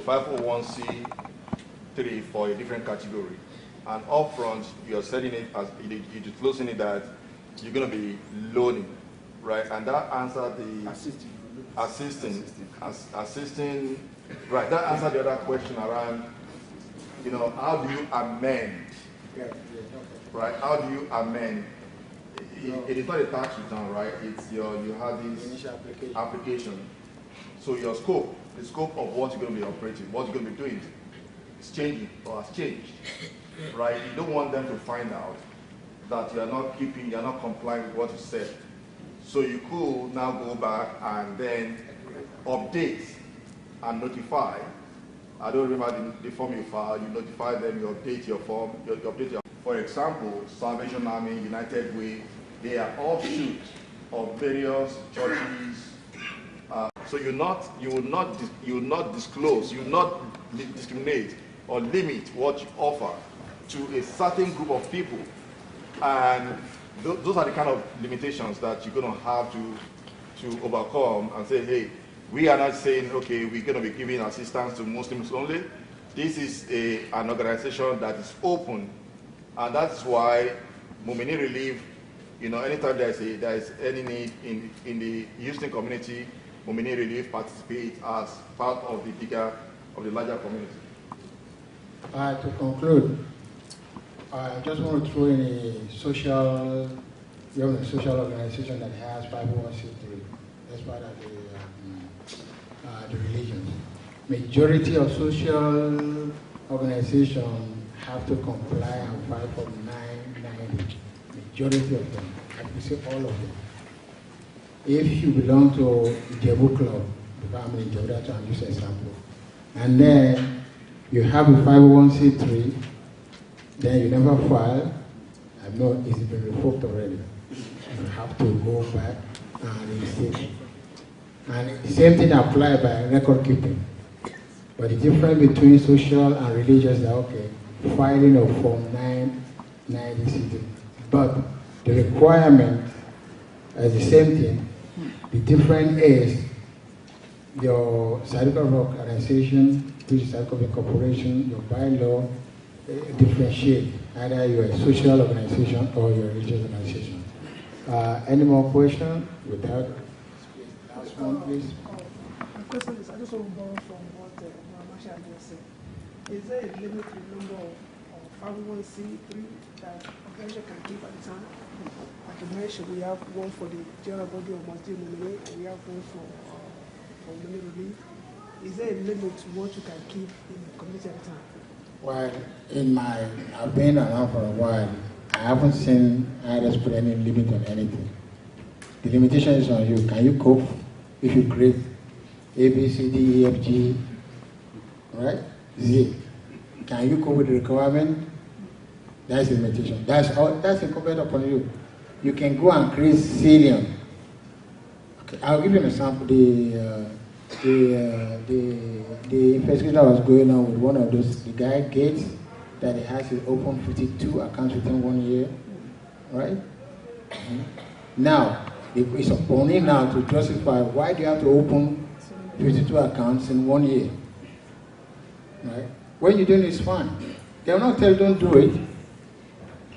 501c3 for a different category. And upfront, you're setting it as, you're disclosing it that you're going to be loaning, right? And that answered the assisting, right? That answered the other question around, you know, how do you amend, right? How do you amend? It is not a tax return, right? It's you have this initial application. So your scope, the scope of what you're going to be operating, what you're going to be doing, is changing or has changed, right? You don't want them to find out that you're not complying with what you said. So you could now go back and then update and notify. I don't remember the form you file, you notify them, you update your form, for example, Salvation Army, United Way, they are offshoots of various churches. So you will not disclose, you will not discriminate or limit what you offer to a certain group of people. And those are the kind of limitations that you're going to have to overcome and say, hey, we are not saying, okay, we're going to be giving assistance to Muslims only. This is an organization that is open, and that's why Mumini Relief, you know, anytime there is any need in the Houston community, Mumini Relief participates as part of the larger community. To conclude, I just want to throw in a social organization that has 501c3 as part of the religion. Majority of social organizations have to comply and file for 990. Majority of them, I can say all of them. If you belong to Jebu Club, the family in Jebu, that's I'm using an example, and then you have a 501c3, then you never file, I know it's been revoked already. You have to go back and reinstate it. And the same thing applies by record keeping. But the difference between social and religious is okay, filing of Form 990. But the requirement is the same thing. The difference is your certificate of organization, which is certificate of incorporation, your bylaw, differentiate either you're a social organization or you're a religious organization. Any more questions? Without last one, please. My question is, I just want to borrow from what Marshall just said. Is there a limit to the number of 501c3 that organization can keep at the time? Like you mentioned, we have one for the general body of Masjid Mumini, and we have one for Mumini Relief. Is there a limit to what you can keep in the community at the time? Well, I've been around for a while. I haven't seen others put any limit on anything. The limitation is on you. Can you cope if you create A, B, C, D, E, F, G, right? Z. Can you cope with the requirement? That's the limitation. That's incumbent upon you. You can go and create Cilium. Okay, I'll give you an example. The investigation that was going on with one of those, the guy Gates, that he has to open 52 accounts within 1 year, right? Now, it's upon him now to justify why do you have to open 52 accounts in 1 year, right? When you're doing it, it's fine. They will not tell you don't do it,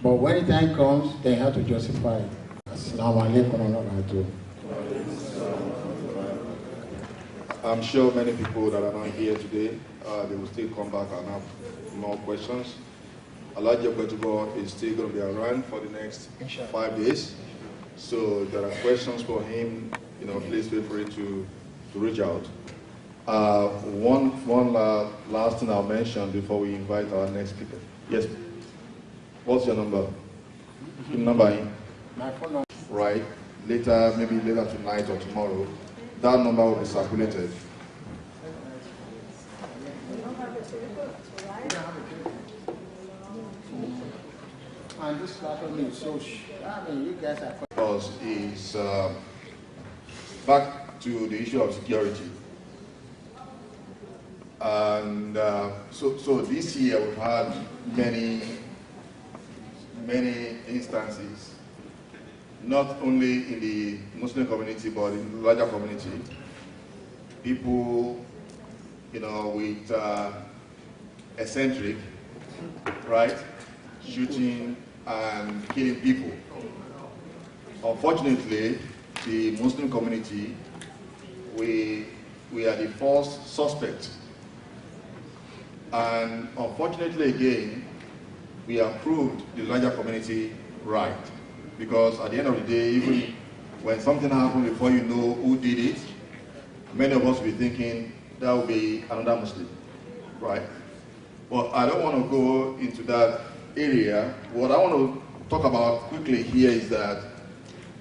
but when the time comes, they have to justify it. Assalamu alaikum wa rahmatullahi. I'm sure many people that are not here today, they will still come back and have more questions. Elijah Betubo is still going to be around for the next 5 days. So if there are questions for him, you know, please feel free to reach out. One last thing I'll mention before we invite our next speaker. Yes. What's your number? Your number in? My phone number. Right. Later, maybe later tonight or tomorrow, that number will be circulated. And this platform is so, I mean, you guys are... Because is back to the issue of security. And so this year we've had many instances, not only in the Muslim community, but in the larger community. People you know, with eccentric, right, shooting and killing people. Unfortunately, the Muslim community, we are the first suspect. And unfortunately again, we have proved the larger community right. Because at the end of the day, even when something happens before you know who did it, many of us will be thinking that will be another Muslim, right? But I don't want to go into that area. What I want to talk about quickly here is that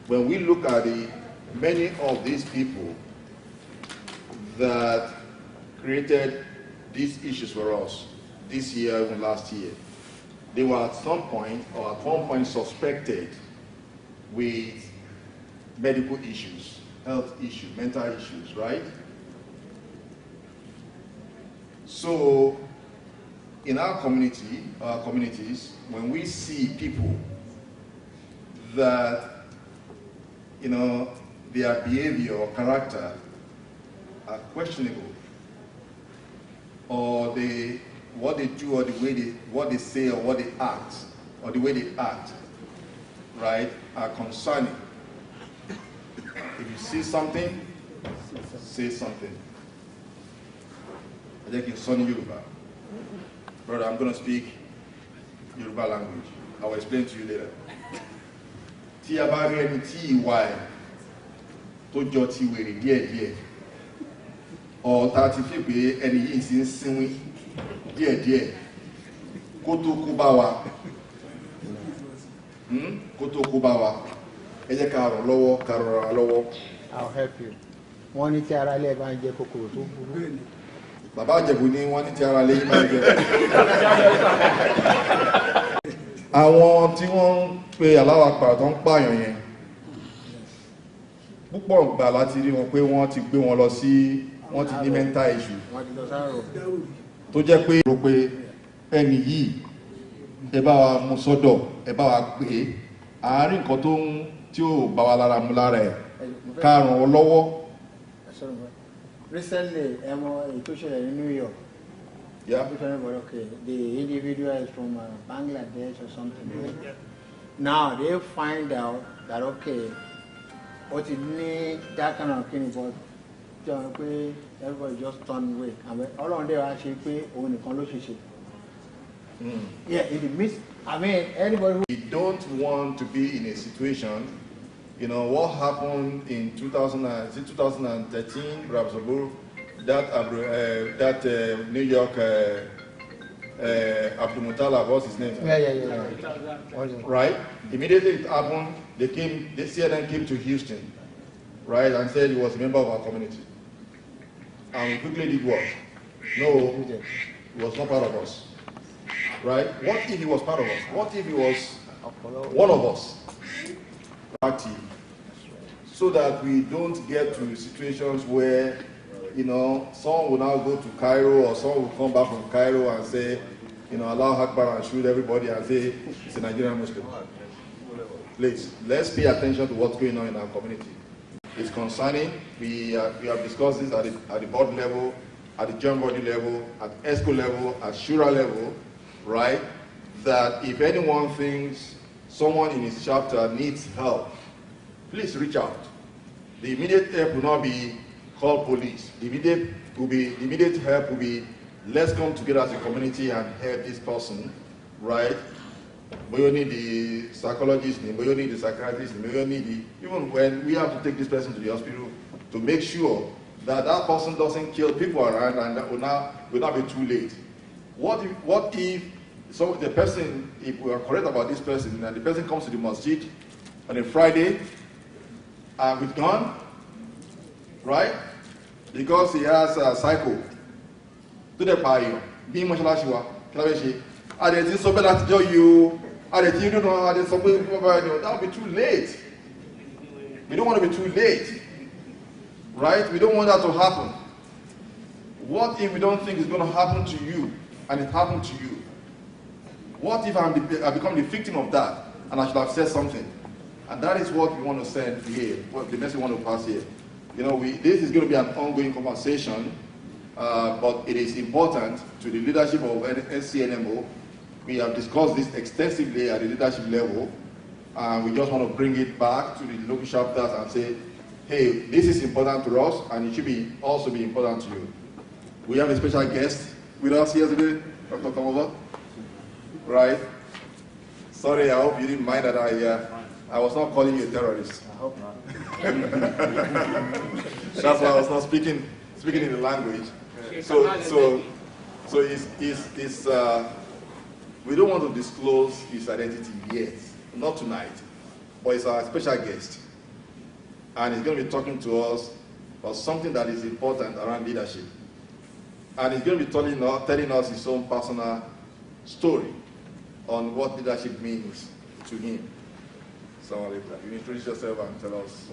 when we look at many of these people that created these issues for us this year and last year, they were at some point or at one point suspected with medical issues, health issues, mental issues, right? So in our communities, when we see people that, you know, their behavior or character are questionable, or what they do or what they say or what they act, or the way they act, right, are concerning. If you see something, say something. I think it's Sonny Yoruba. Brother, I'm going to speak Yoruba language. I will explain to you later. Tí a bá rí ẹni tí ìwà ẹ̀ tó jọ ti wèrè díẹ̀díẹ̀, ọ̀tá ti fi pé ẹni yìí sì ń sínwín díẹ̀díẹ̀ kó tó kó bá wa, ẹ jẹ́ ká ràn lọ́wọ́, ká ràn lọ́wọ́. I'll help you. Wọ́n ní tí ara ilé bá ń jẹ kòkòrò tó burú. Bàbá Àjẹ̀bú ní wọ́n ní tí ara ilé yìí máa ń jẹ. Àwọn tí wọ́n ń pe aláwàpá tó ń pààyàn yẹn, púpọ̀ gbà láti rí wọn pé wọ́n ti gbé wọn lọ sí, wọ́n ti ní mental issue. Tó jẹ́ pé rò pé ẹni yìí ẹ bá wa mú sọ́dọ̀, ẹ bá wa pè àárín nǹkan tó ń tí ó bá wa lára mú lára ẹ̀ ká ràn ọ́ lọ́wọ́. Recently, it was in New York. Yeah. Okay, the individual is from Bangladesh or something. Yeah. Now they find out that okay, what it need that kind of thing, but everybody just turn away. And all on there actually pay on the conversation. Yeah, in the midst. I mean, anybody. We don't want to be in a situation. You know, what happened in 2013, perhaps, that New York, Abdul Muttalib, what's his name? Yeah. Right? Immediately it happened, the CNN came to Houston, right, and said he was a member of our community. And we quickly did what? No, he was not part of us. Right? What if he was part of us? What if he was one of us? Active, so that we don't get to situations where, you know, someone will now go to Cairo or someone will come back from Cairo and say, you know, Allah Akbar and shoot everybody and say it's a Nigerian Muslim. Please, let's pay attention to what's going on in our community. It's concerning. We have discussed this at the board level, at the joint body level, at ESCO level, at Shura level, right? That if anyone thinks someone in his chapter needs help, please reach out. The immediate help will not be call police. The immediate help will be, let's come together as a community and help this person, right? We don't need the psychologist, we don't need the psychiatrist, we don't need even when we have to take this person to the hospital to make sure that that person doesn't kill people around, and that will not be too late. What if so the person, if we are correct about this person, and the person comes to the masjid on a Friday with gun, right? Because he has a cycle. To the party, being much like you are, I didn't so bad to tell you, I didn't know, I didn't so that will be too late. We don't want to be too late, right? We don't want that to happen. What if we don't think it's going to happen to you and it happened to you? What if I become the victim of that and I should have said something? And that is what we want to send here, what the message we want to pass here. You know, this is going to be an ongoing conversation, but it is important to the leadership of NCNMO. We have discussed this extensively at the leadership level, and we just want to bring it back to the local chapters and say, hey, this is important to us, and it should also be important to you. We have a special guest with us here today, Dr. Kamova. Right? Sorry, I hope you didn't mind that I was not calling you a terrorist. I hope not. That's why I was not speaking in the language. So we don't want to disclose his identity yet, not tonight, but he's our special guest. And he's going to be talking to us about something that is important around leadership. And he's going to be telling us his own personal story on what leadership means to him. So you introduce yourself and tell us.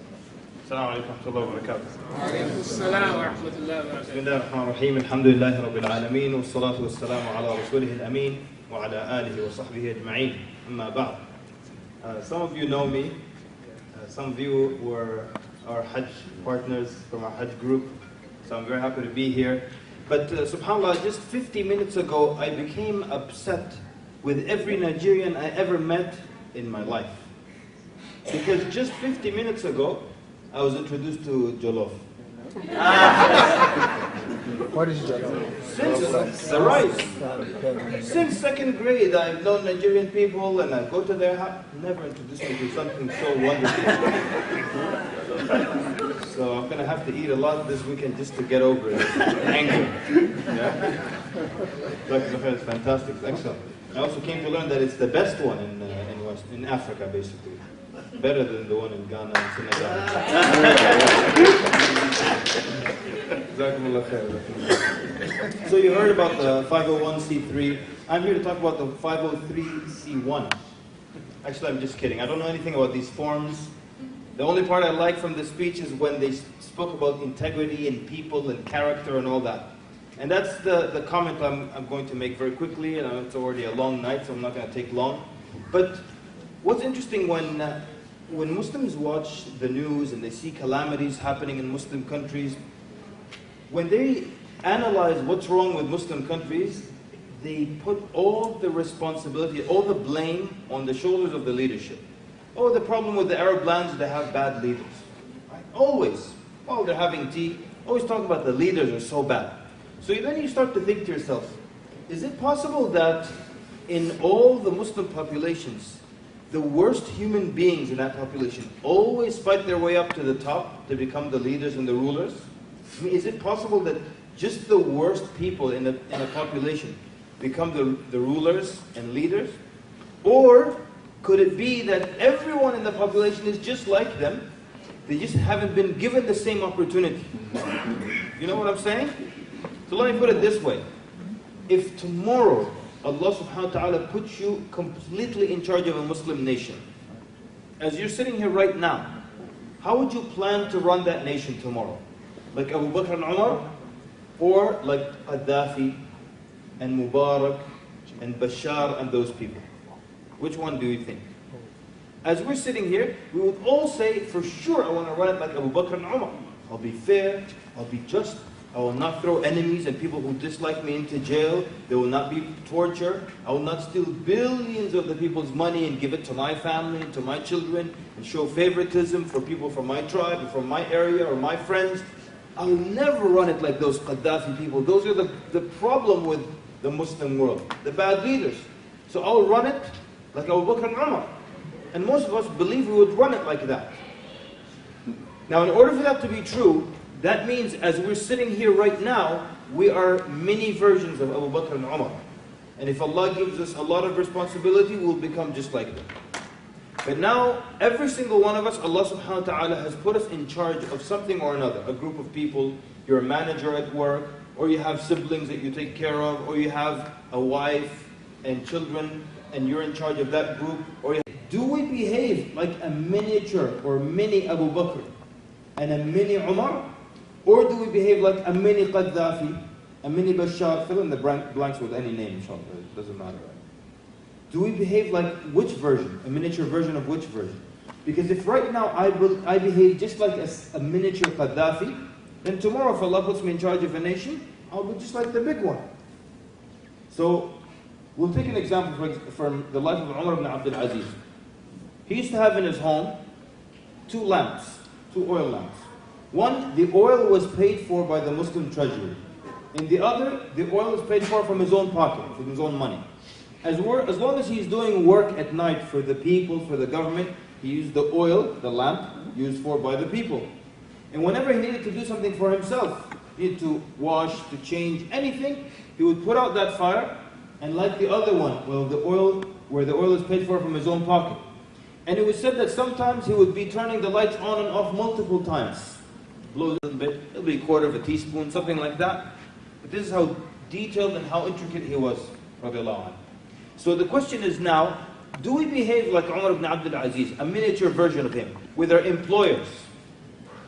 السلام عليكم ورحمة الله وبركاته. وعليكم السلام ورحمة الله وبركاته. بسم الله الرحمن الرحيم الحمد لله رب العالمين والصلاة والسلام على رسوله الأمين وعلى آله وصحبه أجمعين أما بعد. Some of you know me. Some of you were our Hajj partners from our Hajj group. So I'm very happy to be here. But subhanAllah, just 50 minutes ago, I became upset with every Nigerian I ever met in my life. Because just 50 minutes ago, I was introduced to Jollof. What is Jollof? Since the rice. Since second grade, I've known Nigerian people and I go to their house. Never introduced me to something so wonderful. So I'm going to have to eat a lot this weekend just to get over it. Anger. Yeah? It's fantastic. It's excellent. I also came to learn that it's the best one in Africa, basically. Better than the one in Ghana and Senegal. So you heard about the 501c3. I'm here to talk about the 503c1. Actually, I'm just kidding. I don't know anything about these forms. The only part I like from the speech is when they spoke about integrity and people and character and all that. And that's the comment I'm going to make very quickly, and it's already a long night, so I'm not going to take long. But what's interesting when Muslims watch the news and they see calamities happening in Muslim countries, when they analyze what's wrong with Muslim countries, they put all the responsibility, all the blame on the shoulders of the leadership. Oh, the problem with the Arab lands, they have bad leaders. Right? Always, while they're having tea, always talk about the leaders are so bad. So then you start to think to yourself, is it possible that in all the Muslim populations, the worst human beings in that population always fight their way up to the top to become the leaders and the rulers? I mean, is it possible that just the worst people in a population become the rulers and leaders? Or could it be that everyone in the population is just like them, they just haven't been given the same opportunity? You know what I'm saying? So let me put it this way. If tomorrow Allah subhanahu wa ta'ala puts you completely in charge of a Muslim nation, as you're sitting here right now, how would you plan to run that nation tomorrow? Like Abu Bakr and Umar? Or like Gaddafi and Mubarak and Bashar and those people? Which one do you think? As we're sitting here, we would all say, for sure, I want to run it like Abu Bakr and Umar. I'll be fair, I'll be just, I will not throw enemies and people who dislike me into jail. There will not be torture. I will not steal billions of the people's money and give it to my family and to my children and show favoritism for people from my tribe or from my area or my friends. I'll never run it like those Gaddafi people. Those are the problem with the Muslim world, the bad leaders. So I'll run it like Abu Bakr and Umar. And most of us believe we would run it like that. Now, in order for that to be true, that means as we're sitting here right now, we are mini versions of Abu Bakr and Umar. And if Allah gives us a lot of responsibility, we'll become just like them. But now, every single one of us, Allah subhanahu wa ta'ala has put us in charge of something or another. A group of people, you're a manager at work, or you have siblings that you take care of, or you have a wife and children, and you're in charge of that group. Or do we behave like a miniature or mini Abu Bakr and a mini Umar? Or do we behave like a mini Gaddafi, a mini Bashar? Fill in the blanks with any name, inshallah. It doesn't matter. Do we behave like which version? A miniature version of which version? Because if right now I behave just like a miniature Gaddafi, then tomorrow if Allah puts me in charge of a nation, I'll be just like the big one. So, we'll take an example from the life of Umar ibn Abdul Aziz. He used to have in his home 2 lamps, 2 oil lamps. One, the oil was paid for by the Muslim treasury. In the other, the oil was paid for from his own pocket, from his own money. As long as he's doing work at night for the people, for the government, he used the oil, the lamp, used for by the people. And whenever he needed to do something for himself, needed to wash, to change, anything, he would put out that fire, and like the other one, where the oil is paid for from his own pocket. And it was said that sometimes he would be turning the lights on and off multiple times. Blows a little bit, it'll be a quarter of a teaspoon, something like that. But this is how detailed and how intricate he was, radiallahu anhu. So the question is now, do we behave like Umar ibn Abdul Aziz, a miniature version of him, with our employers?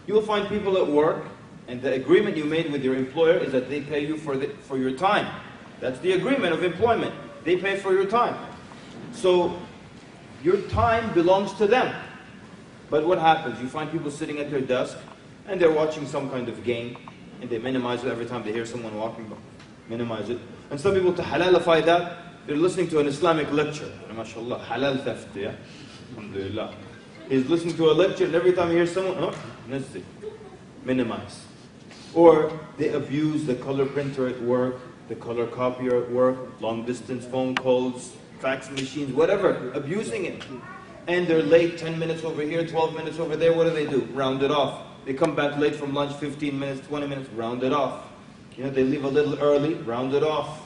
You will find people at work, and the agreement you made with your employer is that they pay you for your time. That's the agreement of employment. They pay for your time. So, your time belongs to them. But what happens? You find people sitting at their desk, and they're watching some kind of game, and they minimize it every time they hear someone walking, minimize it. And some people, to halalify that, they're listening to an Islamic lecture. MashaAllah, halal theft, yeah? Alhamdulillah. He's listening to a lecture, and every time he hears someone, minimize. Or they abuse the color printer at work, the color copier at work, long distance phone calls, fax machines, whatever, abusing it. And they're late 10 minutes over here, 12 minutes over there, what do? Round it off. They come back late from lunch, 15 minutes, 20 minutes, round it off. They leave a little early, round it off.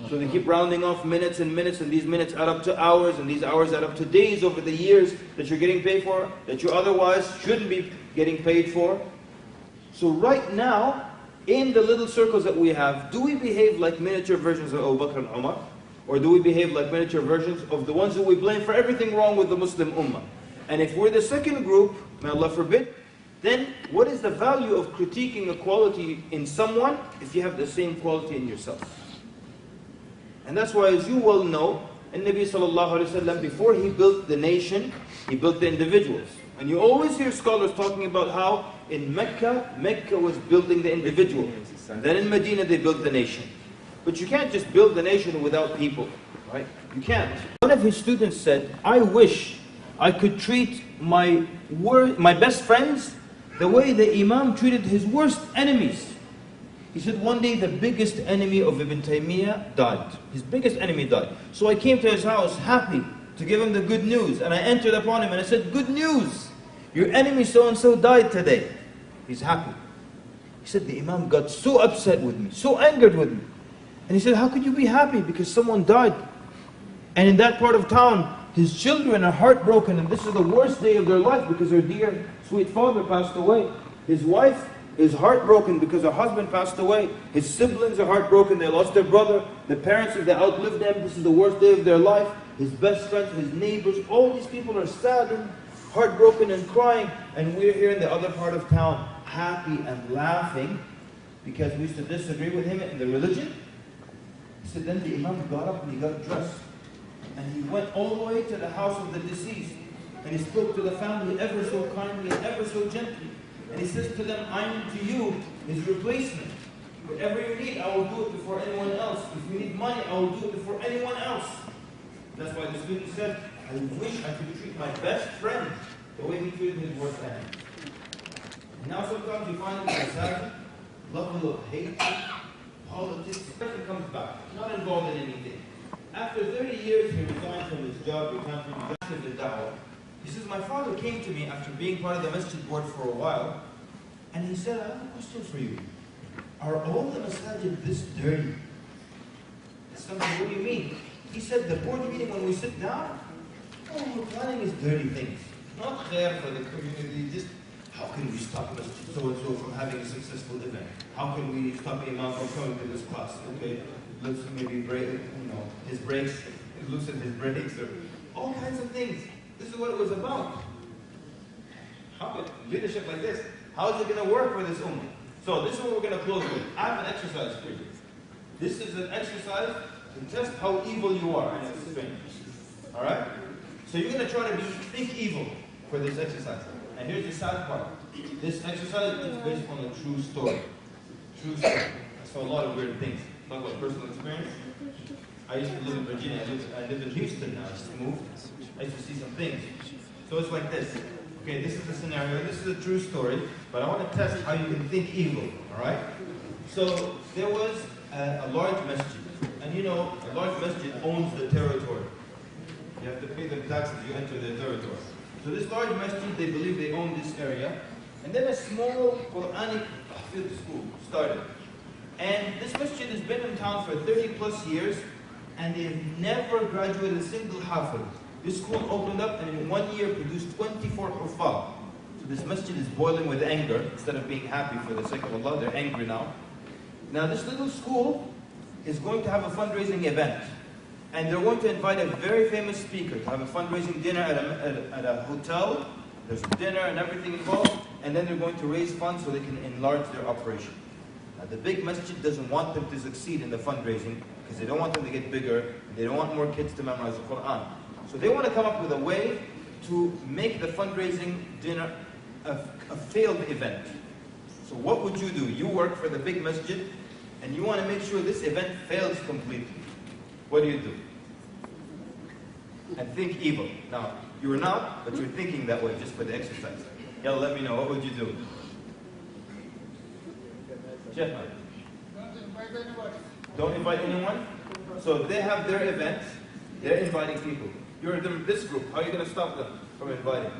So they keep rounding off minutes and minutes, and these minutes add up to hours, and these hours add up to days over the years that you're getting paid for, that you otherwise shouldn't be getting paid for. So right now, in the little circles that we have, do we behave like miniature versions of Abu Bakr and Umar? Or do we behave like miniature versions of the ones who we blame for everything wrong with the Muslim Ummah? And if we're the second group, may Allah forbid, then what is the value of critiquing a quality in someone if you have the same quality in yourself? And that's why, as you well know, Nabi sallallahu alayhi wa sallam, before he built the nation, he built the individuals. And you always hear scholars talking about how in Mecca was building the individual. And then in Medina they built the nation. But you can't just build the nation without people, right? You can't. One of his students said, I wish I could treat my best friends the way the Imam treated his worst enemies. He said one day the biggest enemy of Ibn Taymiyyah died. His biggest enemy died. So I came to his house happy to give him the good news. And I entered upon him and I said, good news! Your enemy so-and-so died today. He's happy. He said the Imam got so upset with me, so angered with me. And he said, how could you be happy? Because someone died. And in that part of town, his children are heartbroken, and this is the worst day of their life because their dear, sweet father passed away. His wife is heartbroken because her husband passed away. His siblings are heartbroken, they lost their brother. The parents, if they outlived them, this is the worst day of their life. His best friends, his neighbors, all these people are sad and heartbroken and crying. And we're here in the other part of town, happy and laughing because we used to disagree with him in the religion. He said then the Imam got up and he got dressed. And he went all the way to the house of the deceased. And he spoke to the family ever so kindly and ever so gently. And he says to them, I am to you his replacement. Whatever you need, I will do it before anyone else. If you need money, I will do it before anyone else. That's why the student said, I wish I could treat my best friend the way he treated his worst enemy. And now sometimes you find him in a level of hate, politics. The person comes back, not involved in anything. After 30 years, he resigned from his job, returned from the da'wah. He says, my father came to me after being part of the masjid board for a while, and he said, I have a question for you. Are all the masajid this dirty? Something, what do you mean? He said, the board meeting when we sit down, all we're planning is dirty things. Not fair for the community, just how can we stop masjid so-and-so from having a successful event? How can we stop Imam from coming to this class? Okay, let's maybe break, his brakes, loosen his brakes, or all kinds of things. This is what it was about. How could leadership like this, how is it going to work for this ummah? So this is what we're going to close with. I have an exercise for you. This is an exercise to test how evil you are. And it's strange. Alright? So you're going to try to think evil for this exercise. And here's the sad part. This exercise is based on a true story. True story. saw a lot of weird things. Talk about personal experience. I used to live in Virginia. I live in Houston now. I just moved. I used to see some things. So it's like this. Okay, this is the scenario. This is a true story, but I want to test how you can think evil. All right. So there was a large masjid, and you know, a large masjid owns the territory. You have to pay them taxes. You enter their territory. So this large masjid, they believe they own this area, and then a small Quranic school started. And this masjid has been in town for 30 plus years, and they have never graduated a single hafiz. This school opened up and in 1 year produced 24 hufaz. So this masjid is boiling with anger. Instead of being happy for the sake of Allah, they're angry now. Now this little school is going to have a fundraising event. And they're going to invite a very famous speaker to have a fundraising dinner at a hotel. There's a dinner and everything involved. And then they're going to raise funds so they can enlarge their operation. Now the big masjid doesn't want them to succeed in the fundraising because they don't want them to get bigger. And they don't want more kids to memorize the Quran. So they want to come up with a way to make the fundraising dinner a failed event. So what would you do? You work for the big masjid and you want to make sure this event fails completely. What do you do? And think evil. Now, you're not, but you're thinking that way just for the exercise. Yeah, let me know. What would you do? Jeff, don't invite anyone? So if they have their events, they're inviting people. You're in this group. How are you going to stop them from inviting?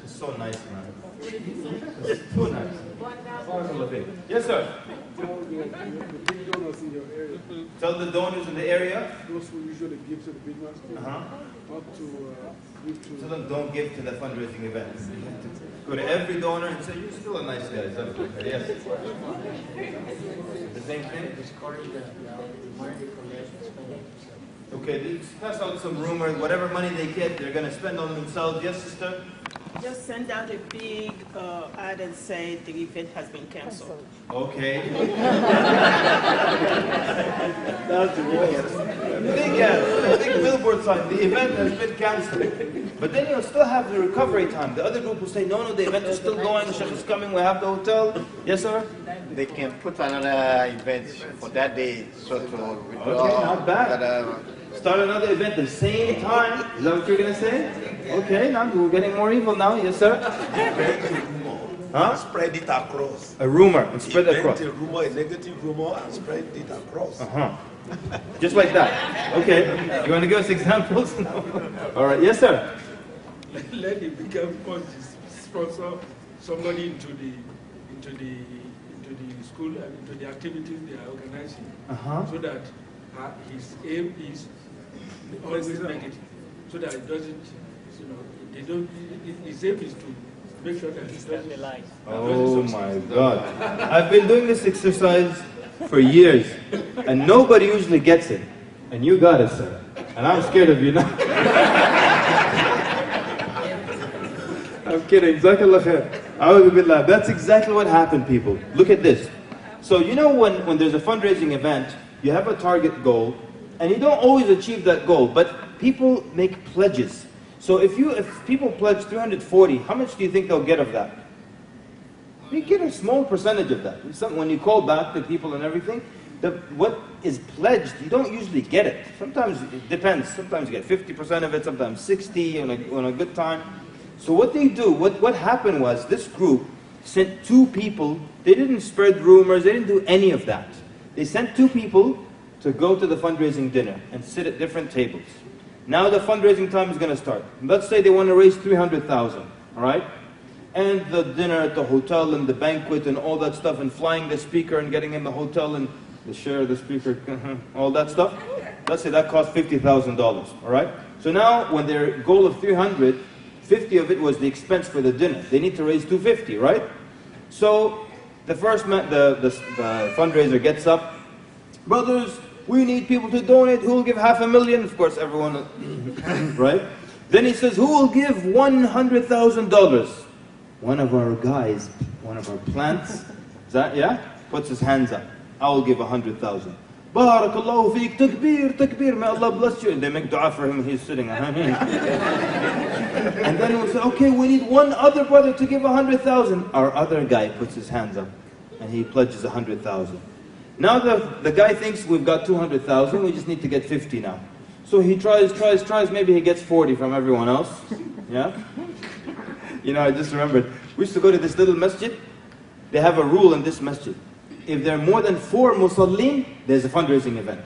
It's so nice, man. It's too nice. Yes, sir. Tell the donors in the area. Those who usually give to the big masjid. Not to give to. Tell them don't give to the fundraising events. Go to every donor and say, you're still a nice guy. Yes. The same thing? Okay, let's pass out some rumors. Whatever money they get, they're going to spend on themselves. Yes, sister? Just send out a big ad and say the event has been cancelled. Okay. That's the worst. Big billboard sign. The event has been cancelled. But then you'll still have the recovery time. The other group will say, no, the event is still going. The Sheikh is coming. We have the hotel. Yes, sir? They can put another event for that day. So to withdraw. Okay, not bad. Start another event at the same time. Is that what you're going to say? Okay, now we're getting more evil now. Yes, sir? Huh? Spread it across. A rumor and spread it across. A rumor, a negative rumor, and spread it across. Just like that. Okay. You want to give us examples? All right. Yes, sir? Let it become sponsor somebody into the school and into the activities they are organizing, so that his aim is always negative, so that it doesn't, they don't. His aim is to make sure that it doesn't. Oh my God! I've been doing this exercise for years, and nobody usually gets it, and you got it, sir. And I'm scared of you now. I'm kidding. Jazakallah khair. That's exactly what happened, people. Look at this. So you know when there's a fundraising event, you have a target goal, and you don't always achieve that goal, but people make pledges. So if people pledge 340, how much do you think they'll get of that? You get a small percentage of that. When you call back to people and everything, what is pledged, you don't usually get it. Sometimes it depends. Sometimes you get 50% of it, sometimes 60 on a good time. So what they do, what happened was this group sent 2 people. They didn't spread rumors. They didn't do any of that. They sent 2 people to go to the fundraising dinner and sit at different tables. Now the fundraising time is going to start. Let's say they want to raise 300,000, all right? And the dinner at the hotel and the banquet and all that stuff and flying the speaker and getting in the hotel and the share of the speaker, all that stuff. Let's say that cost $50,000, all right? So now when their goal of 300, 50 of it was the expense for the dinner. They need to raise 250, right? So the first the fundraiser gets up. Brothers, we need people to donate. Who will give $500,000? Of course, everyone, right? Then he says, who will give $100,000? One of our guys, one of our plants, puts his hands up. I will give 100,000. Barakallahu feek, takbir, takbir, may Allah bless you. And they make dua for him, he's sitting. And then we'll say, okay, we need one other brother to give 100,000. Our other guy puts his hands up. and he pledges 100,000. Now the guy thinks we've got 200,000, we just need to get 50 now. So he tries, maybe he gets 40 from everyone else. Yeah? You know, I just remembered, we used to go to this little masjid. They have a rule in this masjid. If there are more than 4 musallin, there's a fundraising event.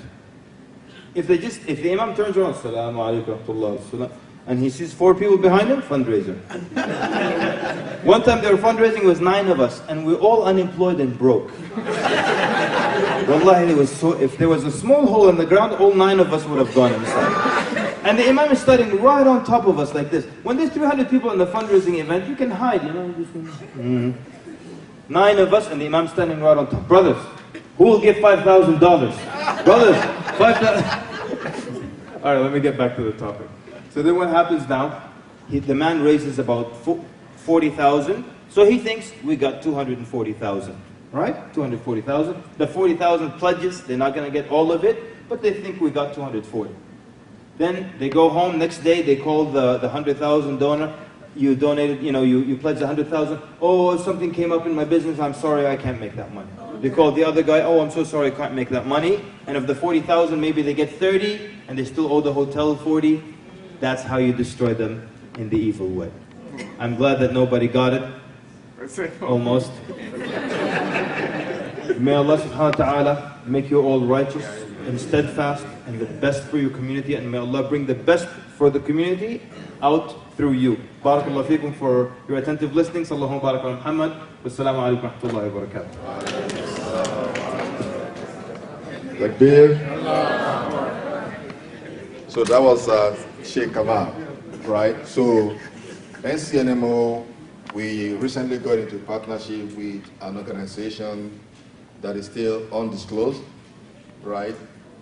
If the imam turns around, Assalamu alaikum wa rahmatullah, and he sees 4 people behind him, fundraiser. One time they were fundraising, it was 9 of us, and we're all unemployed and broke. Wallahi, if there was a small hole in the ground, all 9 of us would have gone inside. And the imam is standing right on top of us like this. When there's 300 people in the fundraising event, you can hide, you know. 9 of us, and the imam standing right on top. Brothers, who will give $5,000? Brothers, 5,000. All right, let me get back to the topic. So then what happens now? The man raises about 40,000. So he thinks we got 240,000, right? 240,000. The 40,000 pledges, they're not going to get all of it, but they think we got 240. Then they go home, next day they call the 100,000 donor. You donated, you know, you pledged 100,000. Oh, something came up in my business, I'm sorry, I can't make that money. They call the other guy, oh, I'm so sorry, I can't make that money. And of the 40,000, maybe they get 30, and they still owe the hotel 40. That's how you destroy them in the evil way. I'm glad that nobody got it. Almost. May Allah subhanahu wa ta'ala make you all righteous and steadfast and the best for your community, and may Allah bring the best for the community out through you. Barakallahu feekum for your attentive listening. Sallallahu barak ala Muhammad. Wassalamu alaikum wa rahmatullahi wa barakatuh. Takbir. So that was Sheikh Kamal, right? So NCNMO, we recently got into partnership with an organization that is still undisclosed, right?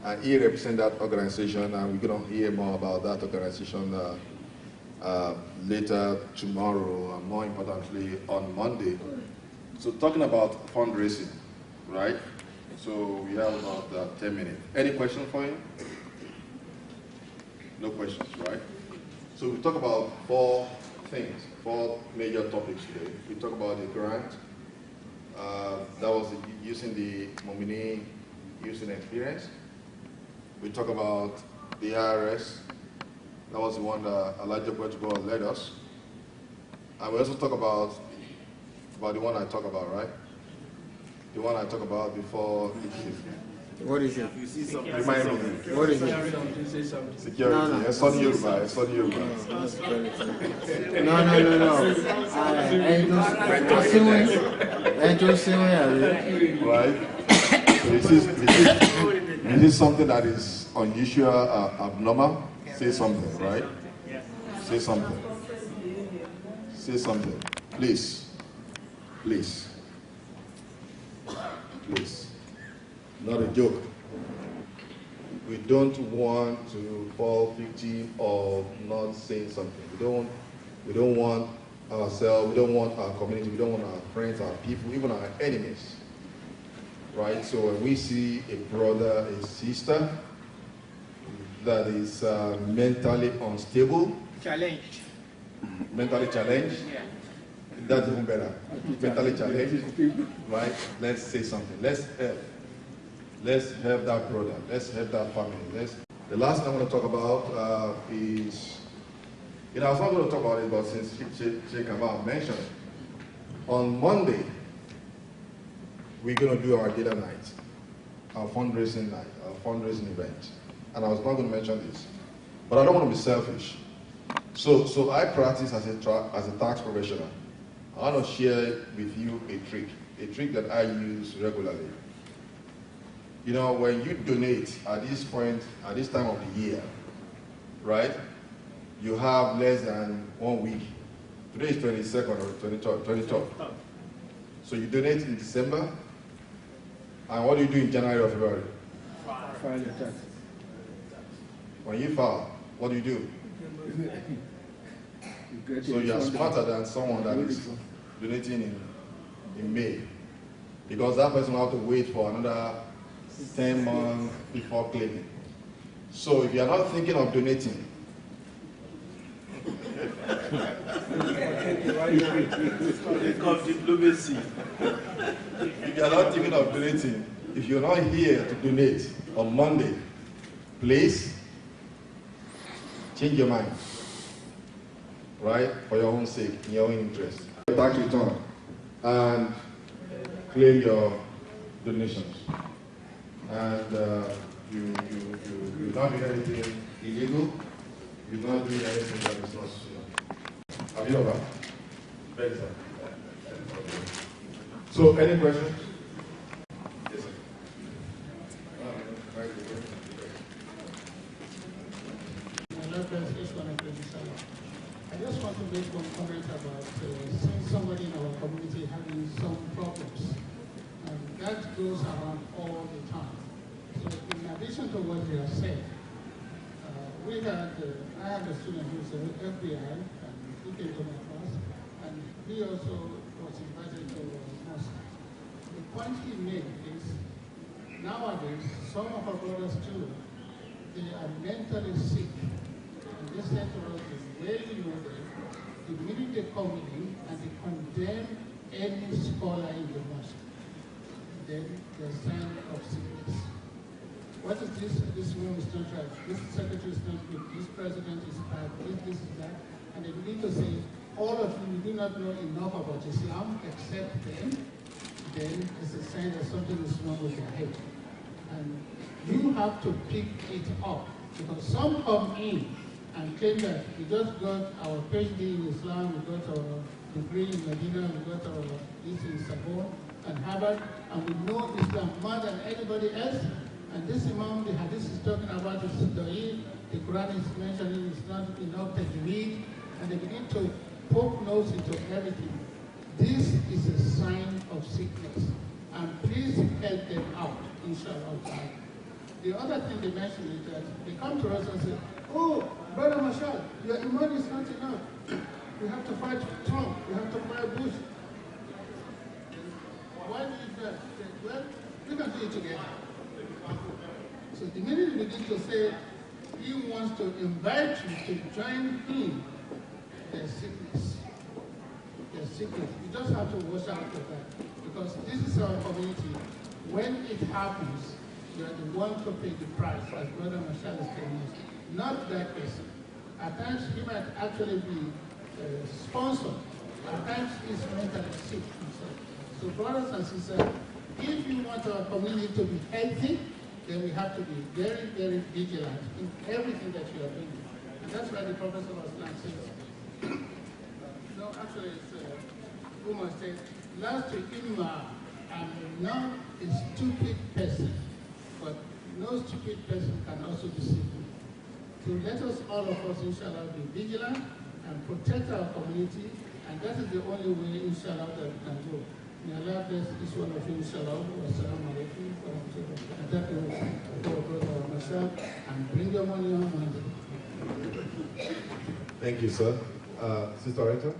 And he represents that organization, and we're going to hear more about that organization later tomorrow, and more importantly on Monday. So talking about fundraising, right? So we have about 10 minutes. Any questions for him? No questions, right? So we talk about 4 things, 4 major topics today. We talk about the grant, that was using the Momini using experience. We talk about the IRS, that was the one that Elijah Portugal led us. And we also talk about the one I talk about, right? The one I talk about before. What is it? Remind me. What is it? Security. No. It's on Yoruba. It's on Yoruba. No. Right? So this is something that is unusual, abnormal. Say something, right? Say something. Say something. Please. Please. Please. Not a joke. We don't want to fall victim of not saying something. We don't want ourselves, we don't want our community, we don't want our friends, our people, even our enemies. Right? So when we see a brother, a sister that is mentally unstable, mentally challenged, that's even better. Mentally challenged, right? Let's say something. Let's help. Let's help that brother. Let's help that family. The last thing I want to talk about is, I was not going to talk about it, but since Sheikh Kamal mentioned it, on Monday, we're going to do our gala night, our fundraising night, our fundraising event. And I was not going to mention this, but I don't want to be selfish. So I practice as a tax professional. I want to share with you a trick that I use regularly. You know, when you donate at this point, at this time of the year, right, you have less than 1 week. Today is 22nd or 23rd. So you donate in December, and what do you do in January or February? File your tax. When you file, what do you do? So you are smarter than someone that is donating in May, because that person will have to wait for another 10 months before claiming. So if you are not thinking of donating, They call diplomacy. If you are not thinking of donating, if you're not here to donate on Monday, please change your mind, right? For your own sake, in your own interest. Tax return and claim your donations. And you not doing anything illegal. You're not doing anything that is not. Have you ever? Very sorry. So, any questions? Yes, sir. I just want to make one comment about seeing somebody in our community having some problems. And that goes around all the time. So in addition to what you have said, I had a student who's an FBI, and he came to my class, and he also was invited to mosque. The point he made is, nowadays, some of our brothers too, they are mentally sick. And they said to us, the minute they come in and they condemn any scholar in the mosque, then the sign of sickness. What is this? This room is not right. This secretary is not good. This president is bad. This is that. And they begin to say, all of you do not know enough about Islam except them. Then it's a sign that something is wrong with your head. And you have to pick it up. Because some come in and claim that we just got our PhD in Islam, we got our degree in Medina, we got our this in Sorbonne and Harvard, and we know Islam more than anybody else. And this Imam, the Hadith is talking about the Quran is mentioning it's not enough to read, and they begin to poke nose into everything. This is a sign of sickness, and please help them out, inshallah. The other thing they mention is that they come to us and say, oh, Brother Mashal, your iman is not enough. We have to fight Trump, we have to fight Bush. Why do you do that? Well, we can do it together. So the minute we begin to say he wants to invite you to join him, there's sickness. There's sickness. You just have to watch out for that. Because this is our community. When it happens, you are the one to pay the price, as Brother Mashal is telling us. Not that person. At times he might actually be sponsored. At times he's mentally sick himself. So brothers and sisters, if you want our community to be healthy, then we have to be very, very vigilant in everything that you are doing. And that's why the Professor of Islam says, no, actually it's Umar said, last week, I'm not a stupid person, but no stupid person can also deceive me. So let us, all of us, inshallah, be vigilant and protect our community, and that is the only way, inshallah, that we can go. May Allah bless each one of you, inshallah. Wassalamu alaikum wa rahmatullahi. And thank you for Brother Mashal, and bring your money on Monday. Thank you, sir. Sister Rita?